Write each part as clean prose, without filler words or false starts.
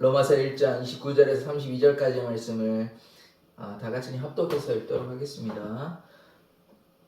로마서 1장 29절에서 32절까지 말씀을 다 같이 합독해서 읽도록 하겠습니다.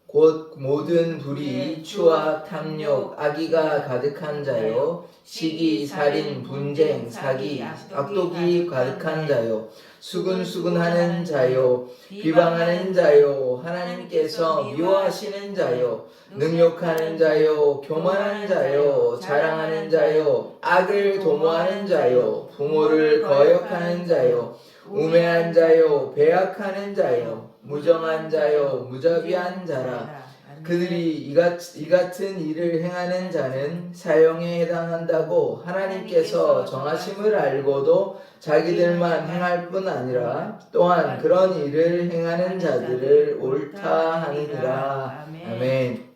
곧 모든 불의, 추악, 탐욕, 악의가 가득한 자요, 시기, 살인, 분쟁, 사기, 악독이 가득한 자요, 수근수근하는 자요, 비방하는 자요, 하나님께서 미워하시는 자요, 능욕하는 자요, 교만한 자요, 자랑하는 자요, 악을 도모하는 자요, 부모를 거역하는 자요, 우매한 자요, 배약하는 자요, 무정한 자요, 무자비한 자라. 그들이 이 같은 일을 행하는 자는 사형에 해당한다고 하나님께서 정하심을 알고도 자기들만 행할 뿐 아니라 또한 그런 일을 행하는 자들을 옳다 하느니라. 아멘.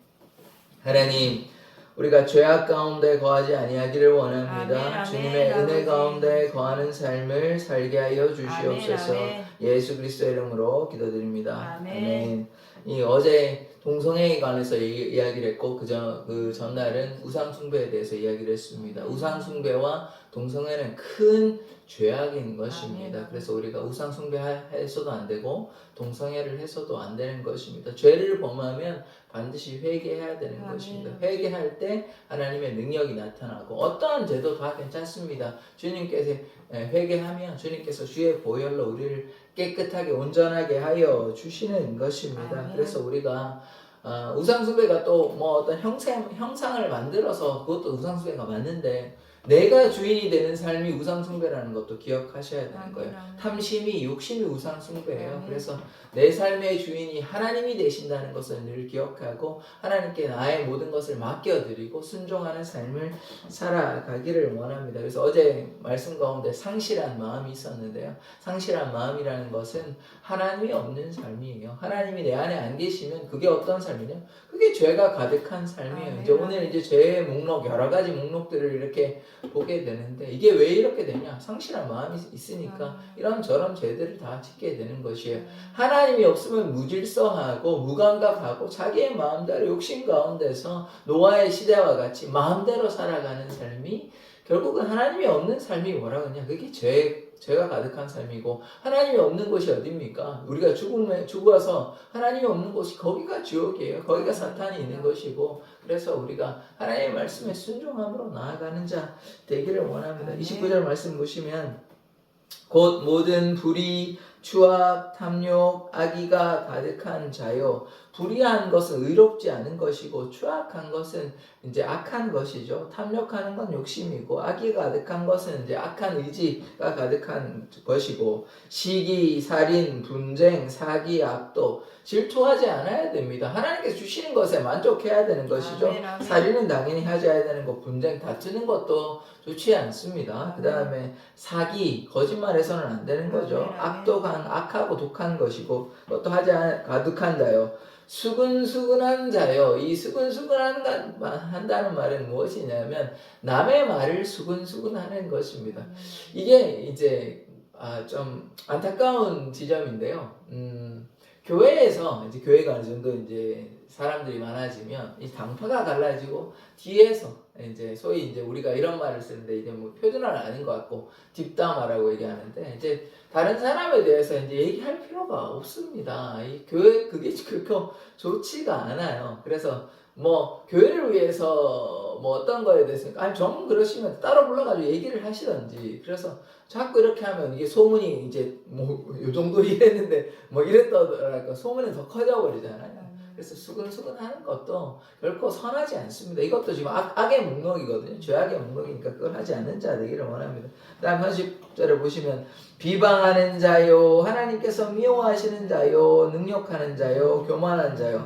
하나님, 우리가 죄악 가운데 거하지 아니하기를 원합니다. 아멘, 주님의 아멘, 은혜 가운데 거하는 삶을 살게 하여 주시옵소서. 아멘, 예수 그리스도의 이름으로 기도드립니다. 아멘. 이 어제 동성애에 관해서 이야기를 했고 그 전날은 우상 숭배에 대해서 이야기를 했습니다. 우상 숭배와 동성애는 큰 죄악인 것입니다. 아멘. 그래서 우리가 우상 숭배해서도 안 되고 동성애를 해서도 안 되는 것입니다. 죄를 범하면 반드시 회개해야 되는 아멘. 것입니다. 회개할 때 하나님의 능력이 나타나고 어떠한 죄도 다 괜찮습니다. 주님께서 회개하면 주님께서 주의 보혈로 우리를 깨끗하게 온전하게 하여 주시는 것입니다. 아멘. 그래서 우리가 우상숭배가 또 뭐 어떤 형상을 만들어서 그것도 우상숭배가 맞는데 내가 주인이 되는 삶이 우상숭배라는 것도 기억하셔야 되는 거예요. 탐심이 욕심이 우상숭배예요. 그래서 내 삶의 주인이 하나님이 되신다는 것을 늘 기억하고 하나님께 나의 모든 것을 맡겨드리고 순종하는 삶을 살아가기를 원합니다. 그래서 어제 말씀 가운데 상실한 마음이 있었는데요. 상실한 마음이라는 것은 하나님이 없는 삶이에요. 하나님이 내 안에 안 계시면 그게 어떤 삶이냐? 그게 죄가 가득한 삶이에요. 이제 오늘 이제 죄의 목록 여러 가지 목록들을 이렇게 보게 되는데 이게 왜 이렇게 되냐? 상실한 마음이 있으니까 이런저런 죄들을 다 짓게 되는 것이에요. 하나님이 없으면 무질서하고 무감각하고 자기의 마음대로 욕심 가운데서 노아의 시대와 같이 마음대로 살아가는 삶이 결국은 하나님이 없는 삶이 뭐라고 하냐? 그게 죄가 가득한 삶이고 하나님이 없는 곳이 어디입니까? 우리가 죽어서 하나님이 없는 곳이 거기가 지옥이에요. 거기가 사탄이 있는 것이고 그래서 우리가 하나님의 말씀에 순종함으로 나아가는 자 되기를 원합니다. 29절 말씀 보시면 곧 모든 불의, 추악, 탐욕, 악의가 가득한 자요. 불의한 것은 의롭지 않은 것이고 추악한 것은 이제 악한 것이죠. 탐욕하는 건 욕심이고 악의가 가득한 것은 이제 악한 의지가 가득한 것이고 시기, 살인, 분쟁, 사기, 악도 질투하지 않아야 됩니다. 하나님께서 주시는 것에 만족해야 되는 것이죠. 살인은 당연히 하셔야 되는 거, 분쟁 다투는 것도 좋지 않습니다. 그 다음에 사기, 거짓말해서는 안 되는 거죠. 악도 악하고 독한 것이고 그것도 가득한 자요. 수근수근한 자요. 이 수근수근한다는 말은 무엇이냐면 남의 말을 수근수근하는 것입니다. 이게 이제 좀 안타까운 지점인데요. 교회에서 이제 교회가 어느 정도 이제 사람들이 많아지면 이 당파가 갈라지고 뒤에서 이제 소위 이제 우리가 이런 말을 쓰는데 이게 뭐 표준어는 아닌 것 같고 뒷담화라고 얘기하는데 이제 다른 사람에 대해서 이제 얘기할 필요가 없습니다. 이 교회 그게 그렇게 좋지가 않아요. 그래서 뭐 교회를 위해서 뭐 어떤 거에 대해서 정 그러시면 따로 불러가지고 얘기를 하시던지 그래서 자꾸 이렇게 하면 이게 소문이 이제 뭐 요 정도 이랬는데 뭐 이랬더라니까 소문이 더 커져 버리잖아요. 그래서 수근수근하는 것도 결코 선하지 않습니다. 이것도 지금 악의 목록이거든요. 죄악의 목록이니까 그걸 하지 않는 자 되기를 원합니다. 다음 30절을 보시면 비방하는 자요, 하나님께서 미워하시는 자요, 능욕하는 자요, 교만한 자요.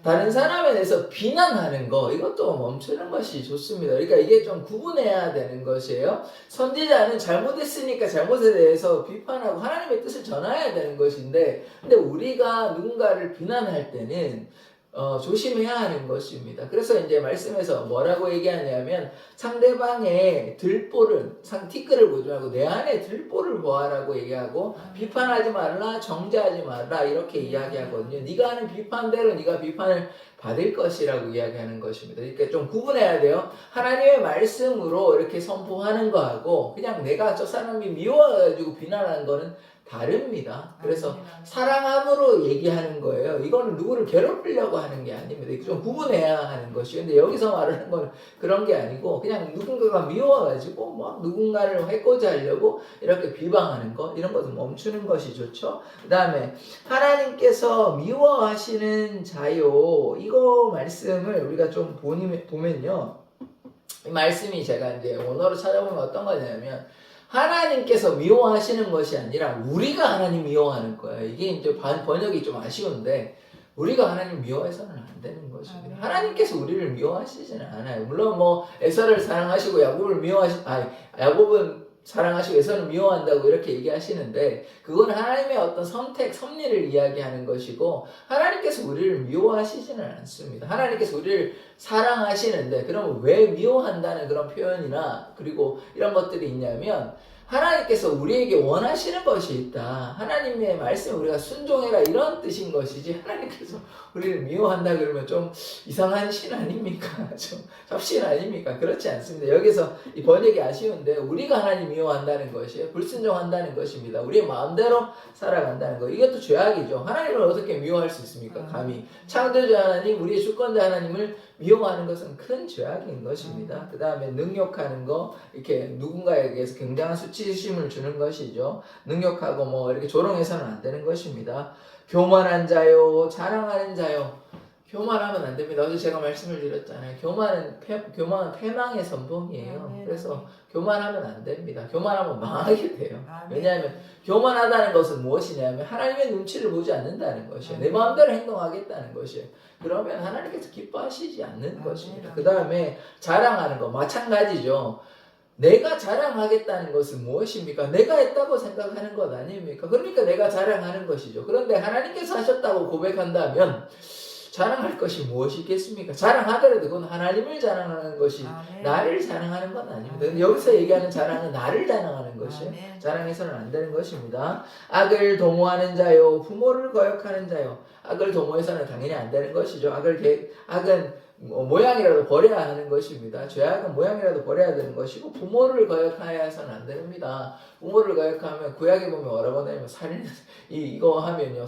다른 사람에 대해서 비난하는 거 이것도 멈추는 것이 좋습니다. 그러니까 이게 좀 구분해야 되는 것이에요. 선지자는 잘못했으니까 잘못에 대해서 비판하고 하나님의 뜻을 전해야 되는 것인데 근데 우리가 누군가를 비난할 때는 조심해야 하는 것입니다. 그래서 이제 말씀에서 뭐라고 얘기하냐면 상대방의 들보를 티끌을 보지 말고 내 안에 들보를 보아라고 얘기하고 비판하지 말라 정죄하지 말라 이렇게 이야기하거든요. 네가 하는 비판대로 네가 비판을 받을 것이라고 이야기하는 것입니다. 그러니까 좀 구분해야 돼요. 하나님의 말씀으로 이렇게 선포하는 거하고 그냥 내가 저 사람이 미워가지고 비난하는 거는 다릅니다. 그래서 사랑함으로 얘기하는 거예요. 이거는 누구를 괴롭히려고 하는 게 아닙니다. 좀 구분해야 하는 것이요. 근데 여기서 말하는 건 그런 게 아니고 그냥 누군가가 미워가지고 뭐 누군가를 해코지 하려고 이렇게 비방하는 거 이런 것을 멈추는 것이 좋죠. 그 다음에 하나님께서 미워하시는 자요. 이거 말씀을 우리가 좀 보면요. 이 말씀이 제가 이제 원어로 찾아보면 어떤 거냐면 하나님께서 미워하시는 것이 아니라 우리가 하나님 미워하는 거예요. 이게 이제 번역이 좀 아쉬운데 우리가 하나님 미워해서는 안 되는 것입니다. 하나님께서 우리를 미워하시지는 않아요. 물론 뭐 에서를 사랑하시고 야곱은 사랑하시고 에서는 미워한다고 이렇게 얘기하시는데 그건 하나님의 어떤 선택, 섭리를 이야기하는 것이고 하나님께서 우리를 미워하시지는 않습니다. 하나님께서 우리를 사랑하시는데 그러면 왜 미워한다는 그런 표현이나 그리고 이런 것들이 있냐면 하나님께서 우리에게 원하시는 것이 있다. 하나님의 말씀에 우리가 순종해라 이런 뜻인 것이지 하나님께서 우리를 미워한다 그러면 좀 이상한 신 아닙니까? 좀 잡신 아닙니까? 그렇지 않습니다. 여기서 이 번역이 아쉬운데 우리가 하나님 미워한다는 것이에요. 불순종한다는 것입니다. 우리의 마음대로 살아간다는 거. 이것도 죄악이죠. 하나님을 어떻게 미워할 수 있습니까? 감히. 창조주 하나님, 우리의 주권자 하나님을 미워하는 것은 큰 죄악인 것입니다. 그 다음에 능욕하는 거, 이렇게 누군가에게서 굉장한 수치심을 주는 것이죠. 능욕하고 뭐 이렇게 조롱해서는 안 되는 것입니다. 교만한 자요, 자랑하는 자요. 교만하면 안 됩니다. 어제 제가 말씀을 드렸잖아요. 교만은 패망의 선봉이에요. 그래서 교만하면 안 됩니다. 교만하면 망하게 돼요. 왜냐하면 교만하다는 것은 무엇이냐면 하나님의 눈치를 보지 않는다는 것이에요. 내 마음대로 행동하겠다는 것이에요. 그러면 하나님께서 기뻐하시지 않는 것입니다. 그 다음에 자랑하는 거 마찬가지죠. 내가 자랑하겠다는 것은 무엇입니까? 내가 했다고 생각하는 것 아닙니까? 그러니까 내가 자랑하는 것이죠. 그런데 하나님께서 하셨다고 고백한다면 자랑할 것이 무엇이겠습니까? 자랑하더라도 그건 하나님을 자랑하는 것이 나를 자랑하는 건 아닙니다. 근데 여기서 얘기하는 자랑은 나를 자랑하는 것이에요. 자랑해서는 안 되는 것입니다. 악을 도모하는 자요, 부모를 거역하는 자요. 악을 도모해서는 당연히 안 되는 것이죠. 악은 모양이라도 버려야 하는 것입니다. 죄악은 모양이라도 버려야 되는 것이고 부모를 거역하여서는 안 됩니다. 부모를 거역하면 구약에 보면 뭐라고 하냐면 이거 하면요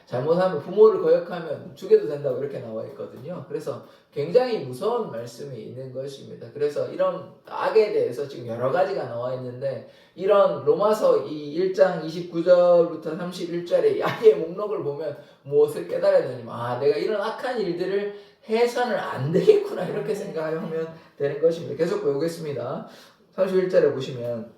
잘못하면 부모를 거역하면 죽여도 된다고 이렇게 나와 있거든요. 그래서 굉장히 무서운 말씀이 있는 것입니다. 그래서 이런 악에 대해서 지금 여러 가지가 나와 있는데 이런 로마서 이 1장 29절부터 31절의 악의 목록을 보면 무엇을 깨달아야 되냐면 내가 이런 악한 일들을 해서는 안 되겠구나 이렇게 생각하면 되는 것입니다. 계속 보겠습니다. 31절에 보시면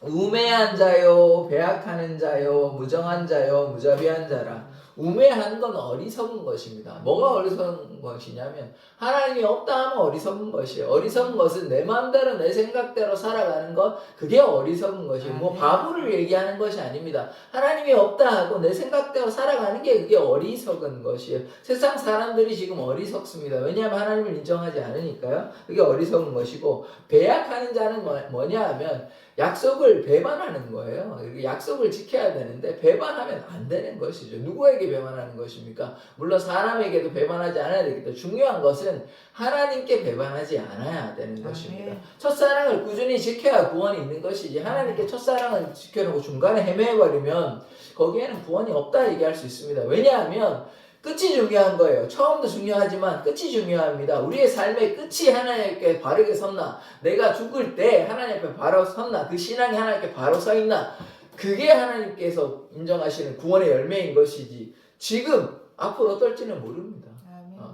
우매한 자요, 배악하는 자요, 무정한 자요, 무자비한 자라. 우매한 건 어리석은 것입니다. 뭐가 어리석은 것이냐면 하나님이 없다 하면 어리석은 것이에요. 어리석은 것은 내 마음대로 내 생각대로 살아가는 것 그게 어리석은 것이에요. 뭐 바보를 얘기하는 것이 아닙니다. 하나님이 없다 하고 내 생각대로 살아가는 게 그게 어리석은 것이에요. 세상 사람들이 지금 어리석습니다. 왜냐하면 하나님을 인정하지 않으니까요. 그게 어리석은 것이고 배약하는 자는 뭐냐 하면 약속을 배반하는 거예요. 약속을 지켜야 되는데 배반하면 안 되는 것이죠. 누구에게 배반하는 것입니까? 물론 사람에게도 배반하지 않아야 되겠다. 중요한 것은 하나님께 배반하지 않아야 되는 것입니다. 첫사랑을 꾸준히 지켜야 구원이 있는 것이지 하나님께 첫사랑을 지켜놓고 중간에 헤매버리면 거기에는 구원이 없다 얘기할 수 있습니다. 왜냐하면 끝이 중요한 거예요. 처음도 중요하지만 끝이 중요합니다. 우리의 삶의 끝이 하나님께 바르게 섰나? 내가 죽을 때 하나님 앞에 바로 섰나? 그 신앙이 하나님께 바로 서 있나? 그게 하나님께서 인정하시는 구원의 열매인 것이지 지금 앞으로 어떨지는 모릅니다.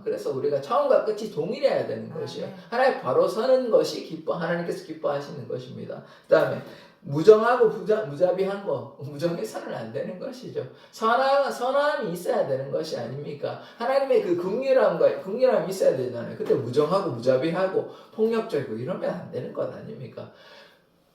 그래서 우리가 처음과 끝이 동일해야 되는 것이에요. 하나님 바로 서는 것이 하나님께서 기뻐하시는 것입니다. 그 다음에 무정하고 무자비한 거 무정해서는 안 되는 것이죠. 선함이 있어야 되는 것이 아닙니까? 하나님의 그 긍휼함이 있어야 되잖아요. 그때 무정하고 무자비하고 폭력적이고 이러면 안 되는 것 아닙니까?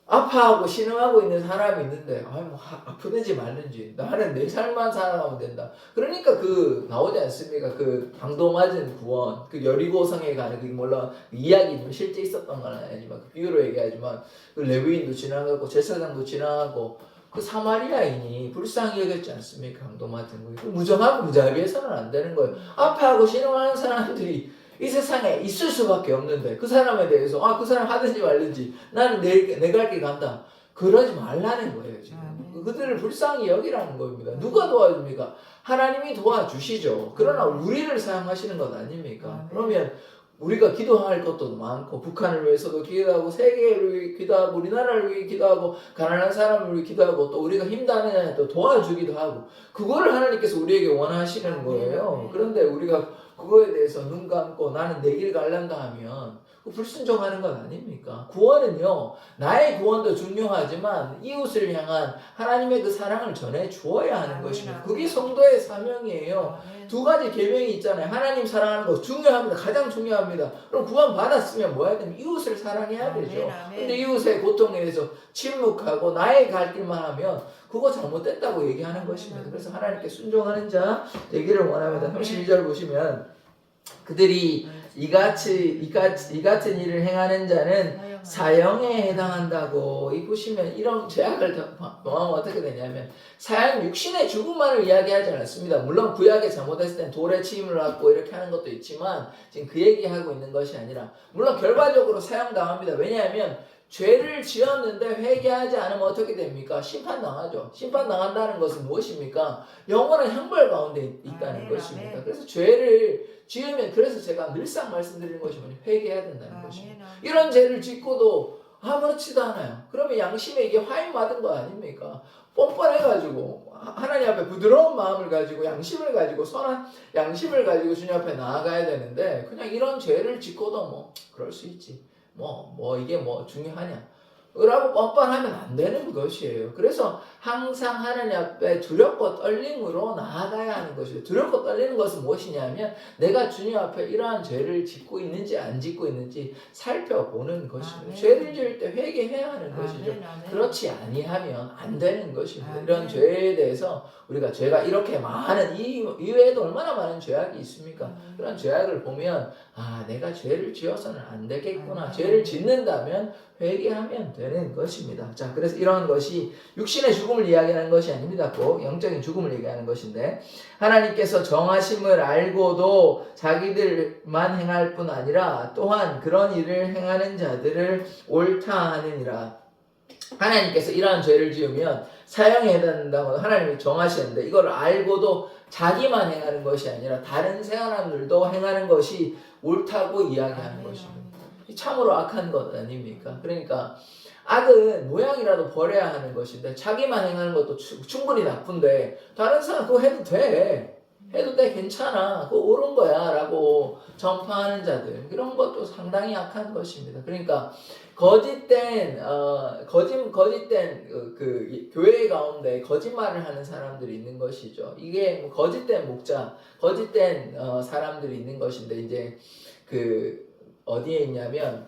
아파하고 신음하고 있는 사람이 있는데 뭐 아프든지 말든지 나는 내 삶만 살아가면 된다. 그러니까 그 나오지 않습니까? 그 방도 맞은 구원, 그 여리고성에 가는 그 물론 이야기는 실제 있었던 건 아니지만 그 비유로 얘기하지만 그 레위인도 지나가고 제사장도 지나가고 그 사마리아인이 불쌍히 여겼지 않습니까? 방도 맞은 거. 무정하고 무자비해서는 안 되는 거예요. 아파하고 신음하는 사람들이 이 세상에 있을 수밖에 없는데 그 사람에 대해서 그 사람 하든지 말든지 나는 내 갈 길 간다. 그러지 말라는 거예요 지금. 그들을 불쌍히 여기라는 겁니다. 누가 도와줍니까? 하나님이 도와주시죠. 그러나 우리를 사용하시는 것 아닙니까? 그러면 우리가 기도할 것도 많고 북한을 위해서도 기도하고 세계를 위해 기도하고 우리나라를 위해 기도하고 가난한 사람을 위해 기도하고 또 우리가 힘다는 또 도와주기도 하고 그거를 하나님께서 우리에게 원하시는 거예요. 그런데 우리가 그거에 대해서 눈 감고 나는 내 길 갈란다 하면 불순종하는 건 아닙니까? 구원은요, 나의 구원도 중요하지만 이웃을 향한 하나님의 그 사랑을 전해 주어야 하는 것입니다. 그게 성도의 사명이에요. 두 가지 계명이 있잖아요. 하나님 사랑하는 거 중요합니다. 가장 중요합니다. 그럼 구원 받았으면 뭐 해야 됩니까? 이웃을 사랑해야 되죠. 근데 이웃의 고통에 대해서 침묵하고 나의 갈 길만 하면 그거 잘못됐다고 얘기하는 것입니다. 그래서 하나님께 순종하는 자 되기를 원합니다. 32절 보시면 그들이 이 같은 일을 행하는 자는 사형에 해당한다고. 이 보시면 이런 죄악을 범하면 어떻게 되냐면 사형 육신의 죽음만을 이야기하지 않습니다. 물론 구약에 잘못했을 땐 돌에 침을 맞고 이렇게 하는 것도 있지만 지금 그 얘기하고 있는 것이 아니라 물론 결과적으로 사형당합니다. 왜냐하면 죄를 지었는데 회개하지 않으면 어떻게 됩니까? 심판당하죠. 심판당한다는 것은 무엇입니까? 영원한 형벌 가운데 있다는 것입니다. 그래서 죄를 지으면 그래서 제가 늘상 말씀드리는 것이 뭐냐? 회개해야 된다는 것입니다. 이런 죄를 짓고도 아무렇지도 않아요. 그러면 양심에 이게 화인 맞은 거 아닙니까? 뻔뻔해가지고 하나님 앞에 부드러운 마음을 가지고 양심을 가지고 선한 양심을 가지고 주님 앞에 나아가야 되는데 그냥 이런 죄를 짓고도 뭐 그럴 수 있지. 이게 중요하냐? 라고 뻔뻔하면 안 되는 것이에요. 그래서 항상 하나님 앞에 두렵고 떨림으로 나아가야 하는 것이에요. 두렵고 떨리는 것은 무엇이냐면 내가 주님 앞에 이러한 죄를 짓고 있는지 안 짓고 있는지 살펴보는 것입니다. 죄를 지을 때 회개해야 하는 것이죠. 그렇지 아니하면 안 되는 것입니다. 이런 죄에 대해서 우리가 죄가 이렇게 많은 이 외에도 얼마나 많은 죄악이 있습니까? 그런 죄악을 보면 내가 죄를 지어서는 안 되겠구나. 죄를 짓는다면 회개하면 되는 것입니다. 자, 그래서 이러한 것이 육신의 죽음을 이야기하는 것이 아닙니다. 꼭 영적인 죽음을 얘기하는 것인데 하나님께서 정하심을 알고도 자기들만 행할 뿐 아니라 또한 그런 일을 행하는 자들을 옳다 하느니라. 하나님께서 이러한 죄를 지으면 사형에 해당된다고 하나님이 정하시는데 이걸 알고도 자기만 행하는 것이 아니라 다른 사람들도 행하는 것이 옳다고 이야기하는 것입니다. 참으로 악한 것 아닙니까? 그러니까 악은 모양이라도 버려야 하는 것인데 자기만 행하는 것도 충분히 나쁜데 다른 사람 그거 해도 돼. 괜찮아. 그거 옳은 거야 라고 전파하는 자들 이런 것도 상당히 악한 것입니다. 그러니까 거짓된 그 교회 가운데 거짓말을 하는 사람들이 있는 것이죠. 이게 거짓된 목자, 거짓된 사람들이 있는 것인데 이제 어디에 있냐면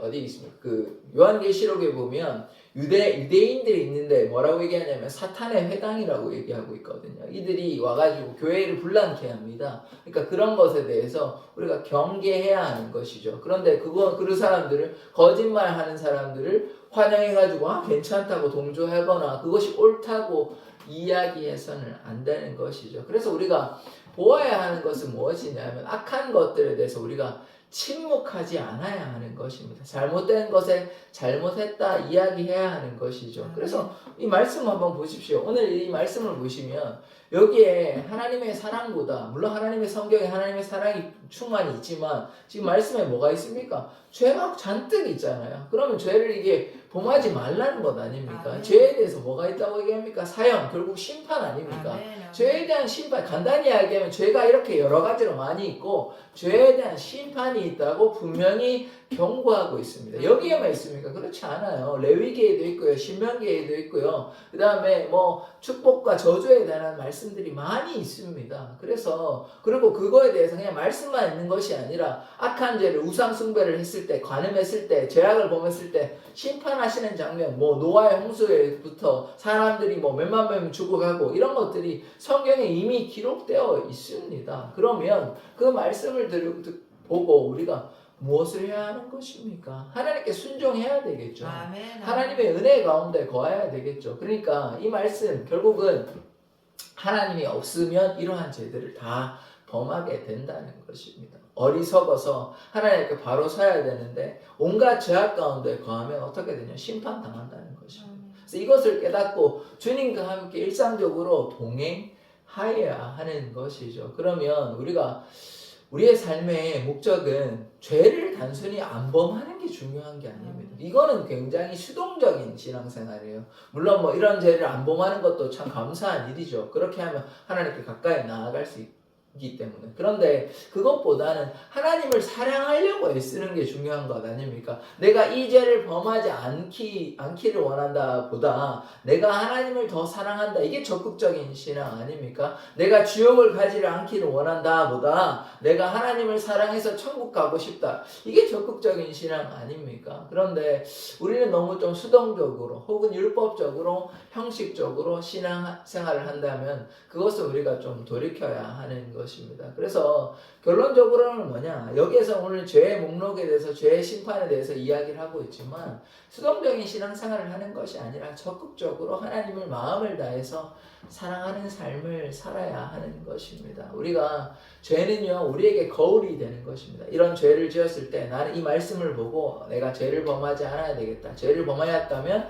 어디 있습니까? 요한계시록에 보면 유대인들이 있는데 뭐라고 얘기하냐면 사탄의 회당이라고 얘기하고 있거든요. 이들이 와가지고 교회를 분란케 합니다. 그러니까 그런 것에 대해서 우리가 경계해야 하는 것이죠. 그런데 그 사람들을 거짓말하는 사람들을 환영해가지고 괜찮다고 동조하거나 그것이 옳다고 이야기해서는 안 되는 것이죠. 그래서 우리가 보아야 하는 것은 무엇이냐면 악한 것들에 대해서 우리가 침묵하지 않아야 하는 것입니다. 잘못된 것에 잘못했다 이야기해야 하는 것이죠. 그래서 이 말씀 한번 보십시오. 오늘 이 말씀을 보시면 여기에 하나님의 사랑보다 물론 하나님의 성경에 하나님의 사랑이 충만히 있지만 지금 말씀에 뭐가 있습니까? 죄가 잔뜩 있잖아요. 그러면 죄를 이게 범하지 말라는 것 아닙니까? 죄에 대해서 뭐가 있다고 얘기합니까? 사형, 결국 심판 아닙니까? 죄에 대한 심판, 간단히 이야기하면 죄가 이렇게 여러 가지로 많이 있고 죄에 대한 심판이 있다고 분명히 경고하고 있습니다. 여기에만 있습니까? 그렇지 않아요. 레위기에도 있고요. 신명기에도 있고요. 그 다음에 뭐 축복과 저주에 대한 말씀들이 많이 있습니다. 그래서 그리고 그거에 대해서 그냥 말씀만 있는 것이 아니라 악한 죄를 우상 숭배를 했을 때, 관음했을 때, 죄악을 범했을 때 심판하시는 장면, 뭐 노아의 홍수에부터 사람들이 뭐 몇만 명 죽어가고 이런 것들이 성경에 이미 기록되어 있습니다. 그러면 그 말씀을 보고 우리가 무엇을 해야 하는 것입니까? 하나님께 순종해야 되겠죠. 아멘. 하나님의 은혜 가운데 거해야 되겠죠. 그러니까 이 말씀 결국은 하나님이 없으면 이러한 죄들을 다 범하게 된다는 것입니다. 어리석어서 하나님께 바로 서야 되는데 온갖 죄악 가운데 거하면 어떻게 되냐? 심판당한다는 것입니다. 그래서 이것을 깨닫고 주님과 함께 일상적으로 동행하여야 하는 것이죠. 그러면 우리의 삶의 목적은 죄를 단순히 안 범하는 게 중요한 게 아닙니다. 이거는 굉장히 수동적인 신앙생활이에요. 물론 뭐 이런 죄를 안 범하는 것도 참 감사한 일이죠. 그렇게 하면 하나님께 가까이 나아갈 수 있기 때문에. 그런데 그것보다는 하나님을 사랑하려고 애쓰는 게 중요한 것 아닙니까? 내가 이 죄를 범하지 않기를 원한다 보다 내가 하나님을 더 사랑한다. 이게 적극적인 신앙 아닙니까? 내가 지옥을 가지를 않기를 원한다 보다 내가 하나님을 사랑해서 천국 가고 싶다. 이게 적극적인 신앙 아닙니까? 그런데 우리는 너무 좀 수동적으로 혹은 율법적으로 형식적으로 신앙생활을 한다면 그것을 우리가 좀 돌이켜야 하는 것입니다. 그래서 결론적으로는 뭐냐? 여기에서 오늘 죄의 목록에 대해서 죄의 심판에 대해서 이야기를 하고 있지만 수동적인 신앙생활을 하는 것이 아니라 적극적으로 하나님을 마음을 다해서 사랑하는 삶을 살아야 하는 것입니다. 우리가 죄는요 우리에게 거울이 되는 것입니다. 이런 죄를 지었을 때 나는 이 말씀을 보고 내가 죄를 범하지 않아야 되겠다. 죄를 범하였다면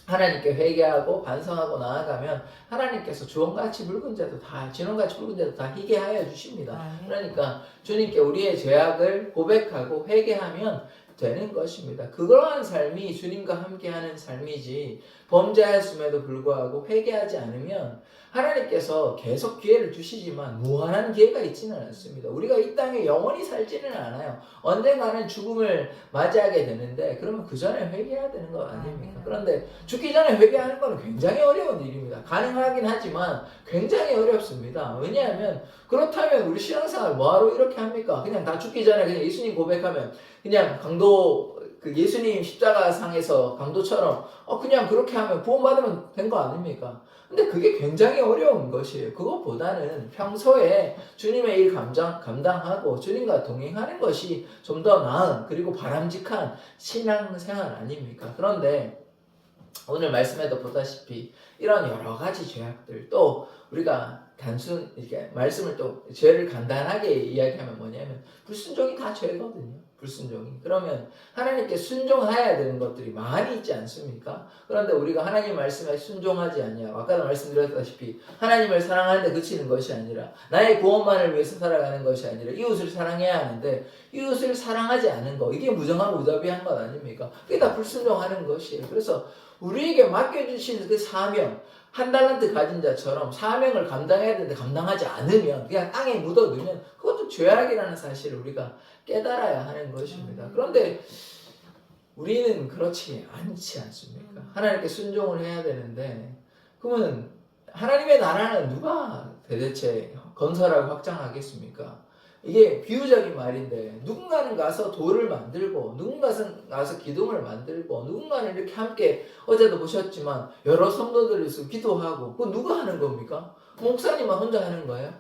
하나님께 회개하고 반성하고 나아가면 하나님께서 주홍같이 붉은 자도 다 진홍같이 붉은 자도 다 희게 하여 주십니다. 그러니까 주님께 우리의 죄악을 고백하고 회개하면 되는 것입니다. 그러한 삶이 주님과 함께하는 삶이지 범죄하였음에도 불구하고 회개하지 않으면 하나님께서 계속 기회를 주시지만 무한한 기회가 있지는 않습니다. 우리가 이 땅에 영원히 살지는 않아요. 언젠가는 죽음을 맞이하게 되는데 그러면 그 전에 회개해야 되는 거 아닙니까? 그런데 죽기 전에 회개하는 건 굉장히 어려운 일입니다. 가능하긴 하지만 굉장히 어렵습니다. 왜냐하면 그렇다면 우리 신앙생활 뭐하러 이렇게 합니까? 그냥 다 죽기 전에 그냥 예수님 고백하면 그냥 그 예수님 십자가상에서 강도처럼 그냥 그렇게 하면 구원받으면 된 거 아닙니까? 근데 그게 굉장히 어려운 것이에요. 그것보다는 평소에 주님의 일 감당하고 주님과 동행하는 것이 좀 더 나은 그리고 바람직한 신앙생활 아닙니까? 그런데 오늘 말씀에도 보다시피 이런 여러 가지 죄악들 또 우리가 이렇게 말씀을 또 죄를 간단하게 이야기하면 뭐냐면 불순종이 다 죄거든요. 불순종이. 그러면 하나님께 순종해야 되는 것들이 많이 있지 않습니까? 그런데 우리가 하나님 말씀에 순종하지 않냐. 아까도 말씀드렸다시피 하나님을 사랑하는데 그치는 것이 아니라 나의 구원만을 위해서 살아가는 것이 아니라 이웃을 사랑해야 하는데 이웃을 사랑하지 않은 거 이게 무정하고 무자비한 것 아닙니까? 그게 다 불순종하는 것이에요. 그래서 우리에게 맡겨주신 그 사명 한 달란트 가진 자처럼 사명을 감당해야 되는데 감당하지 않으면 그냥 땅에 묻어두면 그것도 죄악이라는 사실을 우리가 깨달아야 하는 것입니다. 그런데 우리는 그렇지 않지 않습니까? 하나님께 순종을 해야 되는데 그러면 하나님의 나라는 누가 도대체 건설하고 확장하겠습니까? 이게 비유적인 말인데 누군가는 가서 돌을 만들고 누군가는 가서 기둥을 만들고 누군가는 이렇게 함께 어제도 보셨지만 여러 성도들이 있어 기도하고 그거 누가 하는 겁니까? 목사님만 혼자 하는 거예요?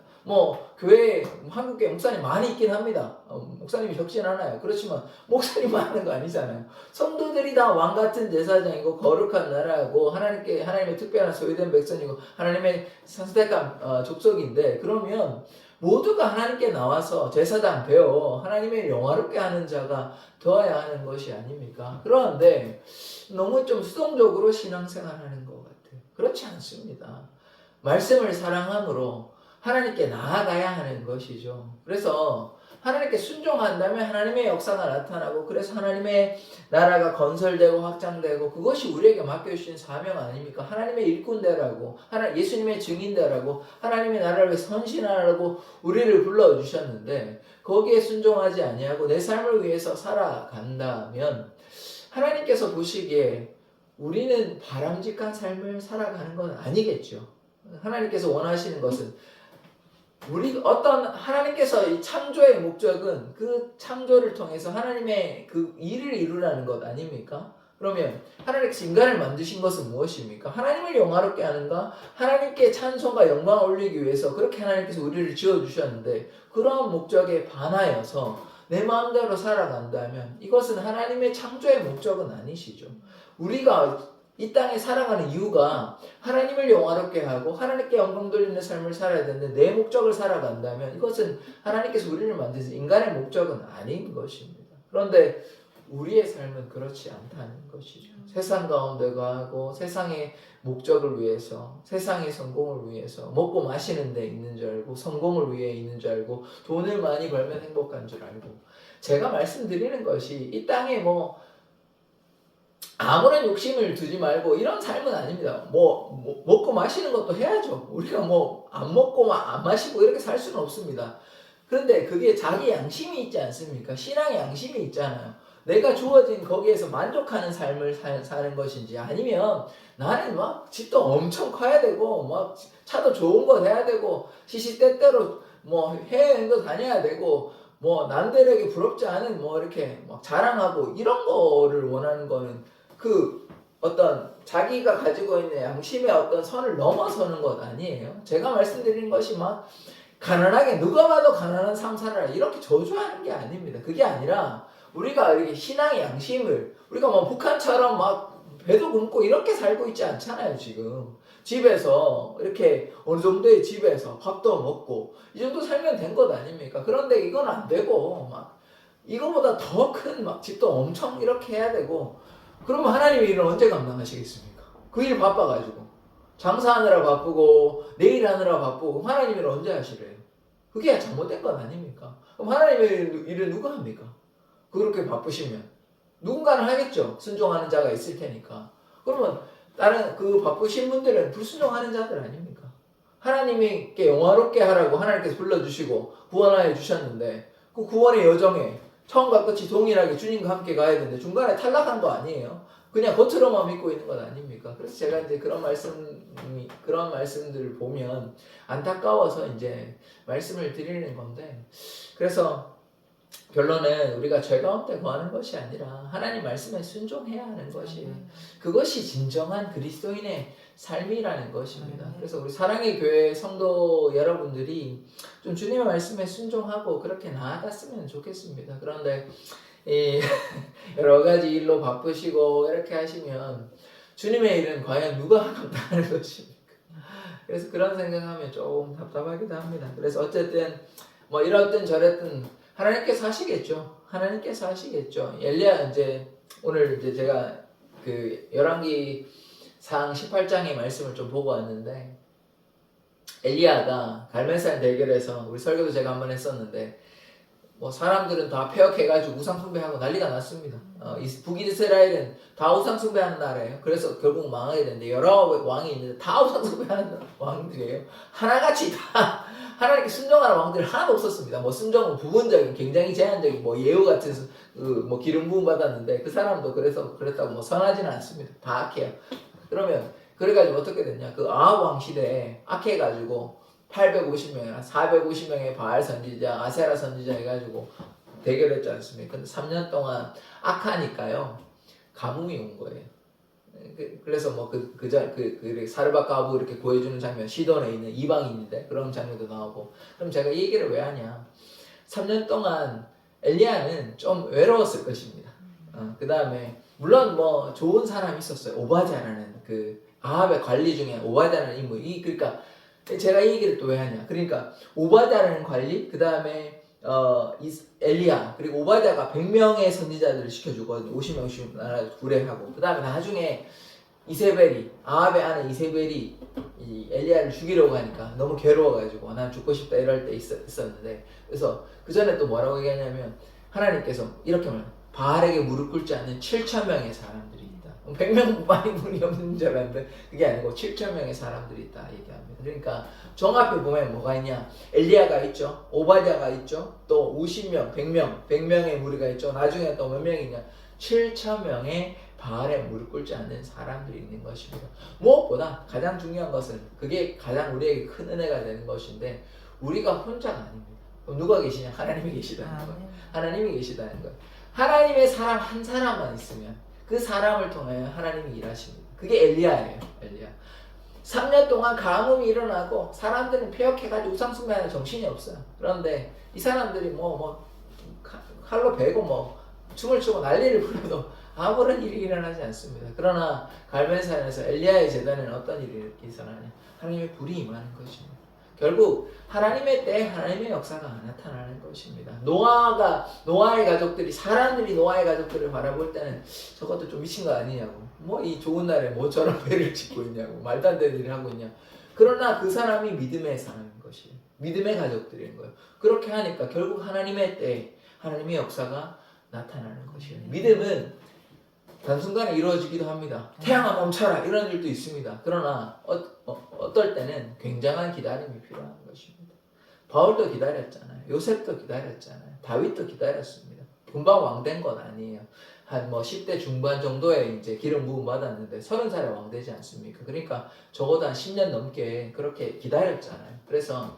교회에 한국교회 목사님 많이 있긴 합니다. 목사님이 적진 않아요. 그렇지만 목사님만 하는 거 아니잖아요. 성도들이 다 왕같은 제사장이고 거룩한 나라고 하나님의 특별한 소유된 백성이고 하나님의 선택한 족속인데 그러면 모두가 하나님께 나와서 제사장 되어 하나님의 영화롭게 하는 자가 되어야 하는 것이 아닙니까? 그런데 너무 좀 수동적으로 신앙생활하는 것 같아요. 그렇지 않습니다. 말씀을 사랑함으로 하나님께 나아가야 하는 것이죠. 그래서 하나님께 순종한다면 하나님의 역사가 나타나고 그래서 하나님의 나라가 건설되고 확장되고 그것이 우리에게 맡겨주신 사명 아닙니까? 하나님의 일꾼되라고 예수님의 증인되라고 하나님의 나라를 위해 헌신하라고 우리를 불러주셨는데 거기에 순종하지 아니하고 내 삶을 위해서 살아간다면 하나님께서 보시기에 우리는 바람직한 삶을 살아가는 건 아니겠죠. 하나님께서 원하시는 것은 하나님께서 이 창조의 목적은 그 창조를 통해서 하나님의 그 일을 이루라는 것 아닙니까? 그러면 하나님께서 인간을 만드신 것은 무엇입니까? 하나님을 영화롭게 하는가? 하나님께 찬송과 영광을 올리기 위해서 그렇게 하나님께서 우리를 지어주셨는데 그러한 목적에 반하여서 내 마음대로 살아간다면 이것은 하나님의 창조의 목적은 아니시죠. 우리가 이 땅에 살아가는 이유가 하나님을 영화롭게 하고 하나님께 영광 돌리는 삶을 살아야 되는데 내 목적을 살아간다면 이것은 하나님께서 우리를 만드신 인간의 목적은 아닌 것입니다. 그런데 우리의 삶은 그렇지 않다는 것이죠. 세상 가운데 가고 세상의 목적을 위해서 세상의 성공을 위해서 먹고 마시는 데 있는 줄 알고 성공을 위해 있는 줄 알고 돈을 많이 벌면 행복한 줄 알고 제가 말씀드리는 것이 이 땅에 아무런 욕심을 두지 말고 이런 삶은 아닙니다. 먹고 마시는 것도 해야죠. 우리가 안 먹고 안 마시고 이렇게 살 수는 없습니다. 그런데 그게 자기 양심이 있지 않습니까? 신앙의 양심이 있잖아요. 내가 주어진 거기에서 만족하는 삶을 사는 것인지 아니면 나는 집도 엄청 커야 되고 차도 좋은 거 해야 되고 시시때때로 해외여행도 다녀야 되고 남들에게 부럽지 않은 이렇게 자랑하고 이런 거를 원하는 거는 그 어떤 자기가 가지고 있는 양심의 어떤 선을 넘어서는 것 아니에요. 제가 말씀드리는 것이 가난하게 누가 봐도 가난한 삶 살아라 이렇게 저주하는 게 아닙니다. 그게 아니라 우리가 이렇게 신앙의 양심을 우리가 북한처럼 배도 굶고 이렇게 살고 있지 않잖아요. 지금 집에서 이렇게 어느 정도의 집에서 밥도 먹고 이 정도 살면 된 것 아닙니까? 그런데 이건 안 되고 이거보다 더 큰 집도 엄청 이렇게 해야 되고 그러면 하나님의 일을 언제 감당하시겠습니까? 그 일 바빠가지고 장사하느라 바쁘고 내일 하느라 바쁘고 하나님 일을 언제 하시래요? 그게 잘못된 건 아닙니까? 그럼 하나님의 일을 누가 합니까? 그렇게 바쁘시면 누군가는 하겠죠. 순종하는 자가 있을 테니까. 그러면 다른 그 바쁘신 분들은 불순종하는 자들 아닙니까? 하나님께 영화롭게 하라고 하나님께서 불러주시고 구원하여 주셨는데 그 구원의 여정에 처음과 끝이 동일하게 주님과 함께 가야 되는데 중간에 탈락한 거 아니에요. 그냥 겉으로만 믿고 있는 것 아닙니까? 그래서 제가 이제 그런 말씀들을 보면 안타까워서 이제 말씀을 드리는 건데 그래서 결론은 우리가 죄 가운데 거하는 것이 아니라 하나님 말씀에 순종해야 하는 것이 그것이 진정한 그리스도인의 삶이라는 것입니다. 그래서 우리 사랑의 교회 성도 여러분들이 좀 주님의 말씀에 순종하고 그렇게 나아갔으면 좋겠습니다. 그런데 여러 가지 일로 바쁘시고 이렇게 하시면 주님의 일은 과연 누가 감당하는 것입니까? 그래서 그런 생각하면 조금 답답하기도 합니다. 그래서 어쨌든 이렇든 저랬든 하나님께서 하시겠죠. 하나님께서 하시겠죠. 엘리야 오늘 제가 그 열왕기상 18장의 말씀을 좀 보고 왔는데 엘리야가 갈멜산 대결에서 우리 설교도 제가 한번 했었는데 사람들은 다 폐역해가지고 우상숭배하고 난리가 났습니다. 북이스라엘은 다 우상숭배하는 나라예요. 그래서 결국 망하게 되는데 19 왕이 있는데 다 우상숭배하는 왕들이에요. 하나같이 다 하나님께 순종하는 왕들 하나도 없었습니다. 순종은 부분적인 굉장히 제한적인 예후 같은 기름 부음 받았는데 그 사람도 그랬다고 선하지는 않습니다. 다 악해요. 그러면 그래가지고 어떻게 됐냐? 그 아합 왕 시대에 악해가지고 850명이나 450명의 바알 선지자, 아세라 선지자 해가지고 대결했지 않습니까? 근데 3년 동안 악하니까요 가뭄이 온 거예요. 그래서 사르밧 가부 이렇게 구해주는 장면, 시돈에 있는 이방인인데 그런 장면도 나오고. 그럼 제가 이 얘기를 왜 하냐? 3년 동안 엘리야는 좀 외로웠을 것입니다. 그 다음에 물론 좋은 사람이 있었어요. 오바댜라는 그 아합의 관리 중에 오바댜라는 인물. 그러니까 제가 이 얘기를 또 왜 하냐? 그러니까 오바댜라는 관리, 그 다음에 엘리야, 그리고 오바댜가 100명의 선지자들을 시켜주거든요. 50명씩 나라 구례하고. 그 다음에 나중에 아합의 아내 이세벨이 이 엘리야를 죽이려고 하니까 너무 괴로워가지고 난 죽고 싶다 이럴 때 있었는데, 그래서 그 전에 또 뭐라고 얘기하냐면 하나님께서 이렇게 말해요. 바알에게 무릎 꿇지 않는 7,000명의 사람들이 있다. 100명 많이 분이 없는 줄 알았는데 그게 아니고 7,000명의 사람들이 있다 얘기합니다. 그러니까 정앞에 보면 뭐가 있냐? 엘리야가 있죠. 오바댜가 있죠. 또 50명, 100명의 무리가 있죠. 나중에 또 몇 명이 있냐? 7,000명의 바알에 무릎 꿇지 않는 사람들이 있는 것입니다. 무엇보다 가장 중요한 것은 그게 가장 우리에게 큰 은혜가 되는 것인데 우리가 혼자가 아닙니다. 그럼 누가 계시냐? 하나님이 계시다는 거예요. 하나님이 계시다는 거예요. 하나님의 사람 한 사람만 있으면 그 사람을 통하여 하나님이 일하십니다. 그게 엘리야예요. 엘리야. 3년 동안 가뭄이 일어나고 사람들은 폐역해가지고 우상숭배하는 정신이 없어요. 그런데 이 사람들이 칼로 베고 춤을 추고 난리를 부려도 아무런 일이 일어나지 않습니다. 그러나 갈멜산에서 엘리야의 제단에는 어떤 일이 일어나냐? 하나님의 불이 임하는 것입니다. 결국 하나님의 때에 하나님의 역사가 나타나는 것입니다. 노아의 가족들이, 사람들이 노아의 가족들을 바라볼 때는 저것도 좀 미친 거 아니냐고. 이 좋은 날에 저런 배를 짓고 있냐고. 말도 안 되는 일을 하고 있냐. 그러나 그 사람이 믿음의 사람인 것이에요. 믿음의 가족들인 거예요. 그렇게 하니까 결국 하나님의 때에 하나님의 역사가 나타나는 것이에요. 믿음은 단순간에 이루어지기도 합니다. 태양아 멈춰라 이런 일도 있습니다. 그러나 어떨 때는 굉장한 기다림이 필요한 것입니다. 바울도 기다렸잖아요. 요셉도 기다렸잖아요. 다윗도 기다렸습니다. 금방 왕된 건 아니에요. 한 10대 중반 정도에 이제 기름 부음 받았는데 30살에 왕되지 않습니까? 그러니까 적어도 한 10년 넘게 그렇게 기다렸잖아요. 그래서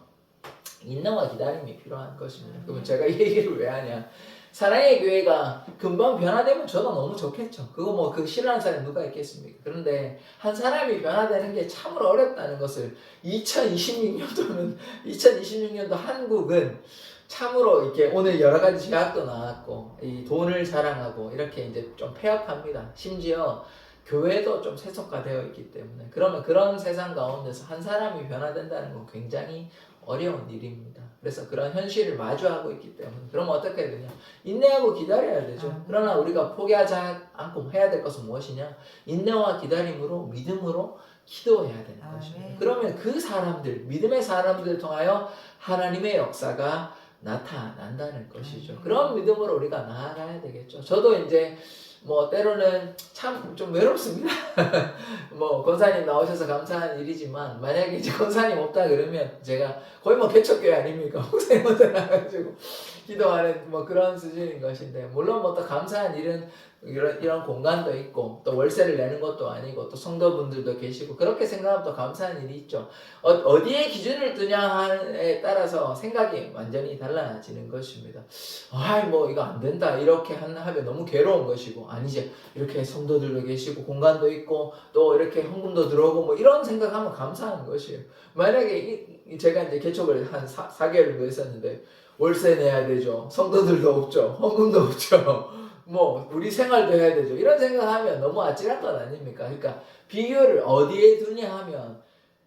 인내와 기다림이 필요한 것입니다. 그러면 제가 이 얘기를 왜 하냐? 사랑의 교회가 금방 변화되면 저도 너무 좋겠죠. 그거 그 싫어하는 사람이 누가 있겠습니까? 그런데 한 사람이 변화되는 게 참으로 어렵다는 것을 2026년도 한국은 참으로 이렇게 오늘 여러 가지 제약도 나왔고 이 돈을 자랑하고 이렇게 이제 좀 폐역합니다. 심지어 교회도 좀 세속화되어 있기 때문에 그러면 그런 세상 가운데서 한 사람이 변화된다는 건 굉장히 어려운 일입니다. 그래서 그런 현실을 마주하고 있기 때문에 그러면 어떻게 되냐? 인내하고 기다려야 되죠. 그러나 우리가 포기하지 않고 해야 될 것은 무엇이냐? 인내와 기다림으로 믿음으로 기도해야 되는 것입니다. 그러면 그 사람들, 믿음의 사람들을 통하여 하나님의 역사가 나타난다는 것이죠. 그런 믿음으로 우리가 나아가야 되겠죠. 저도 이제 때로는 참 좀 외롭습니다. 권사님 나오셔서 감사한 일이지만 만약에 이제 권사님 없다 그러면 제가 거의 개척교회 아닙니까? 목사님 혼자 나가지고 기도하는 그런 수준인 것인데 물론 또 감사한 일은 이런 공간도 있고 또 월세를 내는 것도 아니고 또 성도분들도 계시고 그렇게 생각하면 또 감사한 일이 있죠. 어디에 기준을 두냐에 따라서 생각이 완전히 달라지는 것입니다. 이거 안 된다 이렇게 하면 너무 괴로운 것이고 아니지 이렇게 성도들도 계시고 공간도 있고 또 이렇게 헌금도 들어오고 이런 생각하면 감사한 것이에요. 만약에 제가 이제 개척을 한 4개월 정도 했었는데 월세 내야 되죠. 성도들도 없죠. 헌금도 없죠. 우리 생활도 해야 되죠. 이런 생각하면 너무 아찔한 건 아닙니까? 그러니까 비교를 어디에 두냐 하면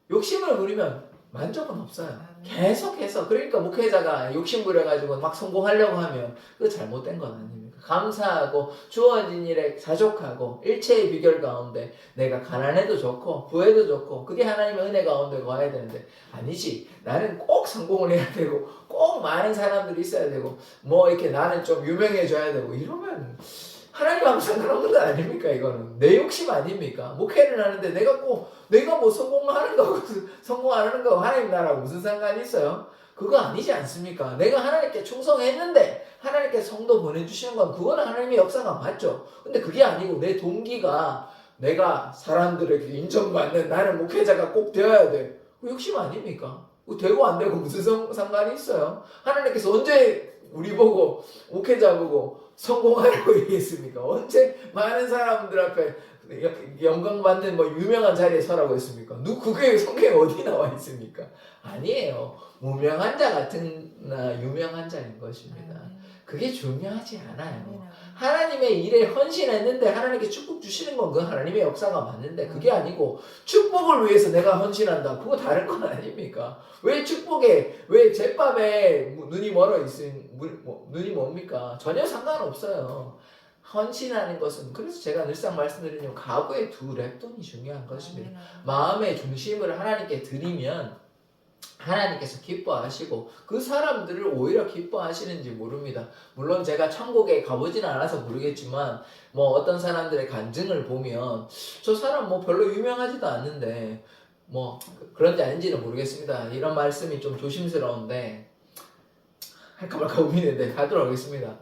욕심을 부리면 만족은 없어요. 계속해서 그러니까 목회자가 욕심 부려가지고 막 성공하려고 하면 그거 잘못된 건 아닙니까? 감사하고 주어진 일에 자족하고 일체의 비결 가운데 내가 가난해도 좋고 부해도 좋고 그게 하나님의 은혜 가운데 와야 되는데 아니지 나는 꼭 성공을 해야 되고 꼭 많은 사람들이 있어야 되고 이렇게 나는 좀 유명해져야 되고 이러면 하나님하고 상관없는 거 아닙니까? 이거는 내 욕심 아닙니까? 목회를 하는데 내가 성공하는 거고 성공 안 하는 거고 하나님 나라고 무슨 상관이 있어요? 그거 아니지 않습니까? 내가 하나님께 충성했는데 하나님께 성도 보내주시는 건 그거는 하나님의 역사가 맞죠. 근데 그게 아니고 내 동기가 내가 사람들에게 인정받는 나는 목회자가 꼭 되어야 돼. 그 욕심 아닙니까? 되고 안 되고 무슨 상관이 있어요? 하나님께서 언제 우리 보고 목회자 보고 성공하라고 얘기했습니까? 언제 많은 사람들 앞에 영광 받는 유명한 자리에 서라고 했습니까? 그게 성경에 어디 나와 있습니까? 아니에요. 무명한 자 같은 유명한 자인 것입니다. 그게 중요하지 않아요. 하나님의 일에 헌신했는데 하나님께 축복 주시는 건 그건 하나님의 역사가 맞는데 그게 아니고 축복을 위해서 내가 헌신한다. 그거 다른 건 아닙니까? 왜 제밥에 눈이 멀어 있으면 눈이 뭡니까? 전혀 상관없어요. 헌신하는 것은 그래서 제가 늘상 말씀드리는 가구의 두 랩돈이 중요한 것입니다. 마음의 중심을 하나님께 드리면 하나님께서 기뻐하시고 그 사람들을 오히려 기뻐하시는지 모릅니다. 물론 제가 천국에 가보지는 않아서 모르겠지만 뭐 어떤 사람들의 간증을 보면 저 사람 뭐 별로 유명하지도 않는데 뭐 그런지 아닌지는 모르겠습니다. 이런 말씀이 좀 조심스러운데 할까 말까 고민인데 하도록 하겠습니다.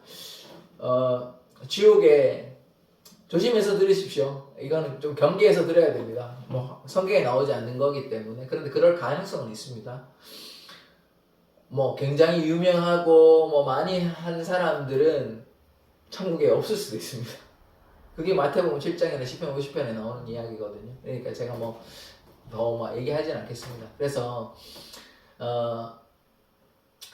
지옥에 조심해서 들으십시오. 이거는 좀 경계해서 들어야 됩니다. 뭐 성경에 나오지 않는 거기 때문에. 그런데 그럴 가능성은 있습니다. 뭐 굉장히 유명하고 뭐 많이 한 사람들은 천국에 없을 수도 있습니다. 그게 마태복음 7장이나 10편 50편에 나오는 이야기거든요. 그러니까 제가 뭐 더 막 얘기하진 않겠습니다. 그래서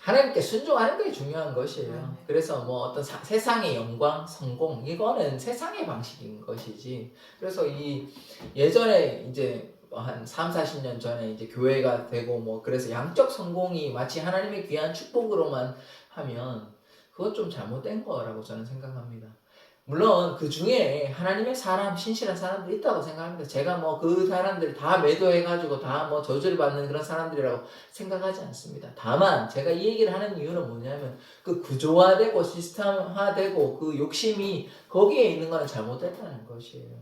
하나님께 순종하는 게 중요한 것이에요. 그래서 뭐 어떤 세상의 영광, 성공 이거는 세상의 방식인 것이지. 그래서 이 예전에 이제 한 3, 40년 전에 이제 교회가 되고 뭐 그래서 양적 성공이 마치 하나님의 귀한 축복으로만 하면 그건 좀 잘못된 거라고 저는 생각합니다. 물론 그 중에 하나님의 사람, 신실한 사람들이 있다고 생각합니다. 제가 뭐 그 사람들 다 매도해가지고 다 뭐 저주를 받는 그런 사람들이라고 생각하지 않습니다. 다만 제가 이 얘기를 하는 이유는 뭐냐면 그 구조화되고 시스템화되고 그 욕심이 거기에 있는 거는 잘못됐다는 것이에요.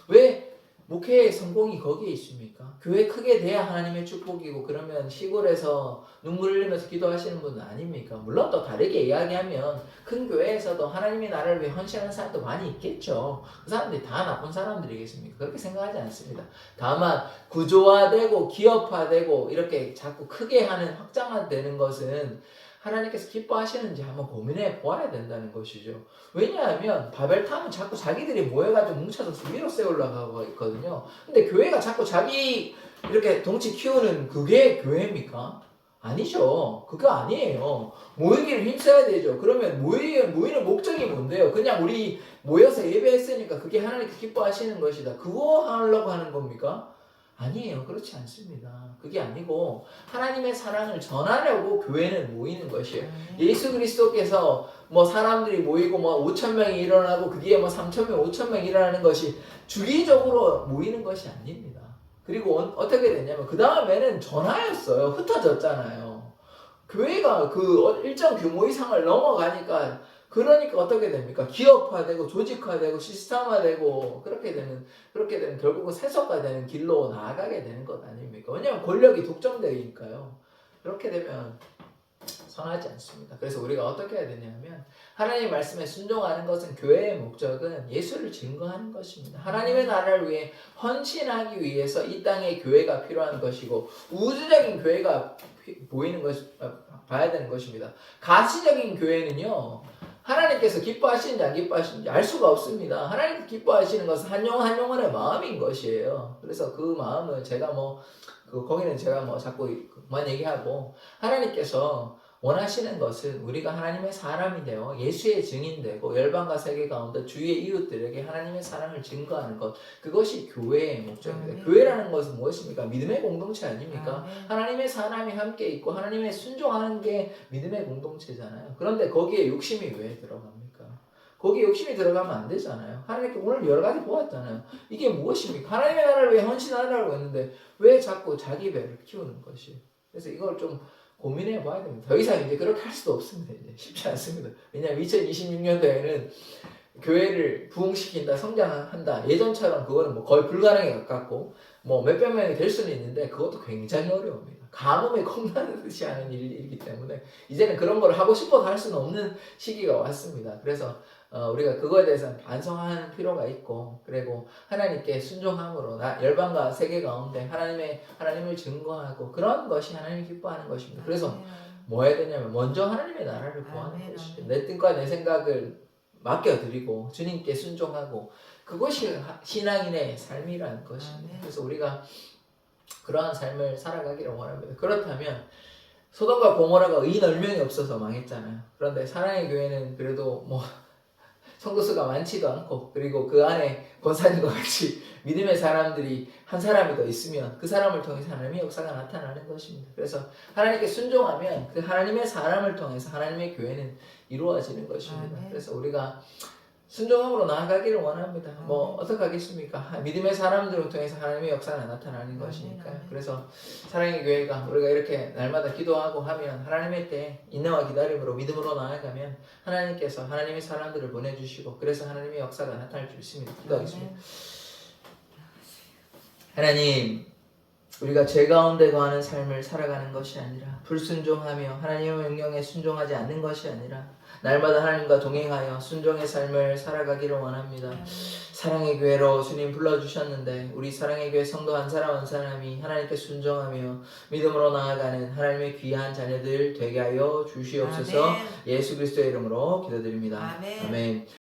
왜 목회의 성공이 거기에 있습니까? 교회 크게 돼야 하나님의 축복이고 그러면 시골에서 눈물 흘리면서 기도하시는 분은 아닙니까? 물론 또 다르게 이야기하면 큰 교회에서도 하나님의 나라를 위해 헌신하는 사람도 많이 있겠죠. 그 사람들이 다 나쁜 사람들이겠습니까? 그렇게 생각하지 않습니다. 다만 구조화되고 기업화되고 이렇게 자꾸 크게 하는 확장화되는 것은 하나님께서 기뻐하시는지 한번 고민해 보아야 된다는 것이죠. 왜냐하면 바벨탑은 자꾸 자기들이 모여가지고 뭉쳐서 위로 세우려고 있거든요. 근데 교회가 자꾸 자기 이렇게 덩치 키우는 그게 교회입니까? 아니죠. 그거 아니에요. 모이기를 힘써야 되죠. 그러면 모이는 목적이 뭔데요? 그냥 우리 모여서 예배했으니까 그게 하나님께 기뻐하시는 것이다. 그거 하려고 하는 겁니까? 아니에요. 그렇지 않습니다. 그게 아니고 하나님의 사랑을 전하려고 교회는 모이는 것이에요. 예수 그리스도께서 뭐 사람들이 모이고 뭐 5천 명이 일어나고 그 뒤에 뭐 3천 명, 5천 명 일어나는 것이 주기적으로 모이는 것이 아닙니다. 그리고 어떻게 됐냐면 그 다음에는 전하였어요. 흩어졌잖아요. 교회가 그 일정 규모 이상을 넘어가니까 그러니까 어떻게 됩니까? 기업화되고 조직화되고 시스템화되고 그렇게 되면 결국은 세속화되는 길로 나아가게 되는 것 아닙니까? 왜냐하면 권력이 독점되니까요. 그렇게 되면 선하지 않습니다. 그래서 우리가 어떻게 해야 되냐면 하나님의 말씀에 순종하는 것은 교회의 목적은 예수를 증거하는 것입니다. 하나님의 나라를 위해 헌신하기 위해서 이 땅에 교회가 필요한 것이고 우주적인 교회가 보이는 것 봐야 되는 것입니다. 가시적인 교회는요. 하나님께서 기뻐하시는지 안 기뻐하시는지 알 수가 없습니다. 하나님께서 기뻐하시는 것은 한 영혼 한 영혼의 마음인 것이에요. 그래서 그 마음을 제가 거기는 제가 자꾸 그만 얘기하고 하나님께서 원하시는 것은 우리가 하나님의 사람이 되어 예수의 증인되고 열방과 세계 가운데 주위의 이웃들에게 하나님의 사랑을 증거하는 것 그것이 교회의 목적입니다. 교회라는 것은 무엇입니까? 믿음의 공동체 아닙니까? 하나님의 사람이 함께 있고 하나님의 순종하는 게 믿음의 공동체잖아요. 그런데 거기에 욕심이 왜 들어갑니까? 거기에 욕심이 들어가면 안 되잖아요. 하나님께 오늘 여러 가지 보았잖아요. 이게 무엇입니까? 하나님의 나라를 위해 헌신하라고 했는데 왜 자꾸 자기 배를 키우는 것이? 그래서 이걸 좀 고민해 봐야 됩니다. 더 이상 이제 그렇게 할 수도 없습니다. 이제 쉽지 않습니다. 왜냐하면 2026년도에는 교회를 부흥시킨다, 성장한다. 예전처럼 그거는 뭐 거의 불가능에 가깝고 뭐 몇백 명이 될 수는 있는데 그것도 굉장히 어려웁니다. 가뭄에 콩나듯이 하는 일이기 때문에 이제는 그런 걸 하고 싶어도 할 수는 없는 시기가 왔습니다. 그래서 우리가 그거에 대해서는 반성하는 필요가 있고 그리고 하나님께 순종함으로 열방과 세계 가운데 하나님을 증거하고 그런 것이 하나님이 기뻐하는 것입니다. 그래서 뭐 해야 되냐면 먼저 하나님의 나라를 구하는 것이죠. 내 뜻과 내 생각을 맡겨드리고 주님께 순종하고 그것이 신앙인의 삶이라는 것입니다. 그래서 우리가 그러한 삶을 살아가기를 원합니다. 그렇다면 소돔과 고모라가 의인 10명이 없어서 망했잖아요. 그런데 사랑의 교회는 그래도 성도수가 많지도 않고 그리고 그 안에 권사님과 같이 믿음의 사람들이 한 사람이 더 있으면 그 사람을 통해서 하나님의 역사가 나타나는 것입니다. 그래서 하나님께 순종하면 그 하나님의 사람을 통해서 하나님의 교회는 이루어지는 것입니다. 그래서 우리가 순종함으로 나아가기를 원합니다. 뭐 아멘. 어떡하겠습니까? 믿음의 사람들을 통해서 하나님의 역사가 나타나는 것이니까요. 아멘. 그래서 사랑의 교회가 우리가 이렇게 날마다 기도하고 하면 하나님의 때 인내와 기다림으로 믿음으로 나아가면 하나님께서 하나님의 사람들을 보내주시고 그래서 하나님의 역사가 나타날 줄 믿습니다. 기도하겠습니다. 아멘. 하나님, 우리가 죄 가운데 거하는 삶을 살아가는 것이 아니라 불순종하며 하나님의 명령에 순종하지 않는 것이 아니라 날마다 하나님과 동행하여 순종의 삶을 살아가기를 원합니다. 아멘. 사랑의 교회로 주님 불러주셨는데 우리 사랑의 교회 성도 한 사람 한 사람이 하나님께 순종하며 믿음으로 나아가는 하나님의 귀한 자녀들 되게 하여 주시옵소서. 아멘. 예수 그리스도의 이름으로 기도드립니다. 아멘. 아멘.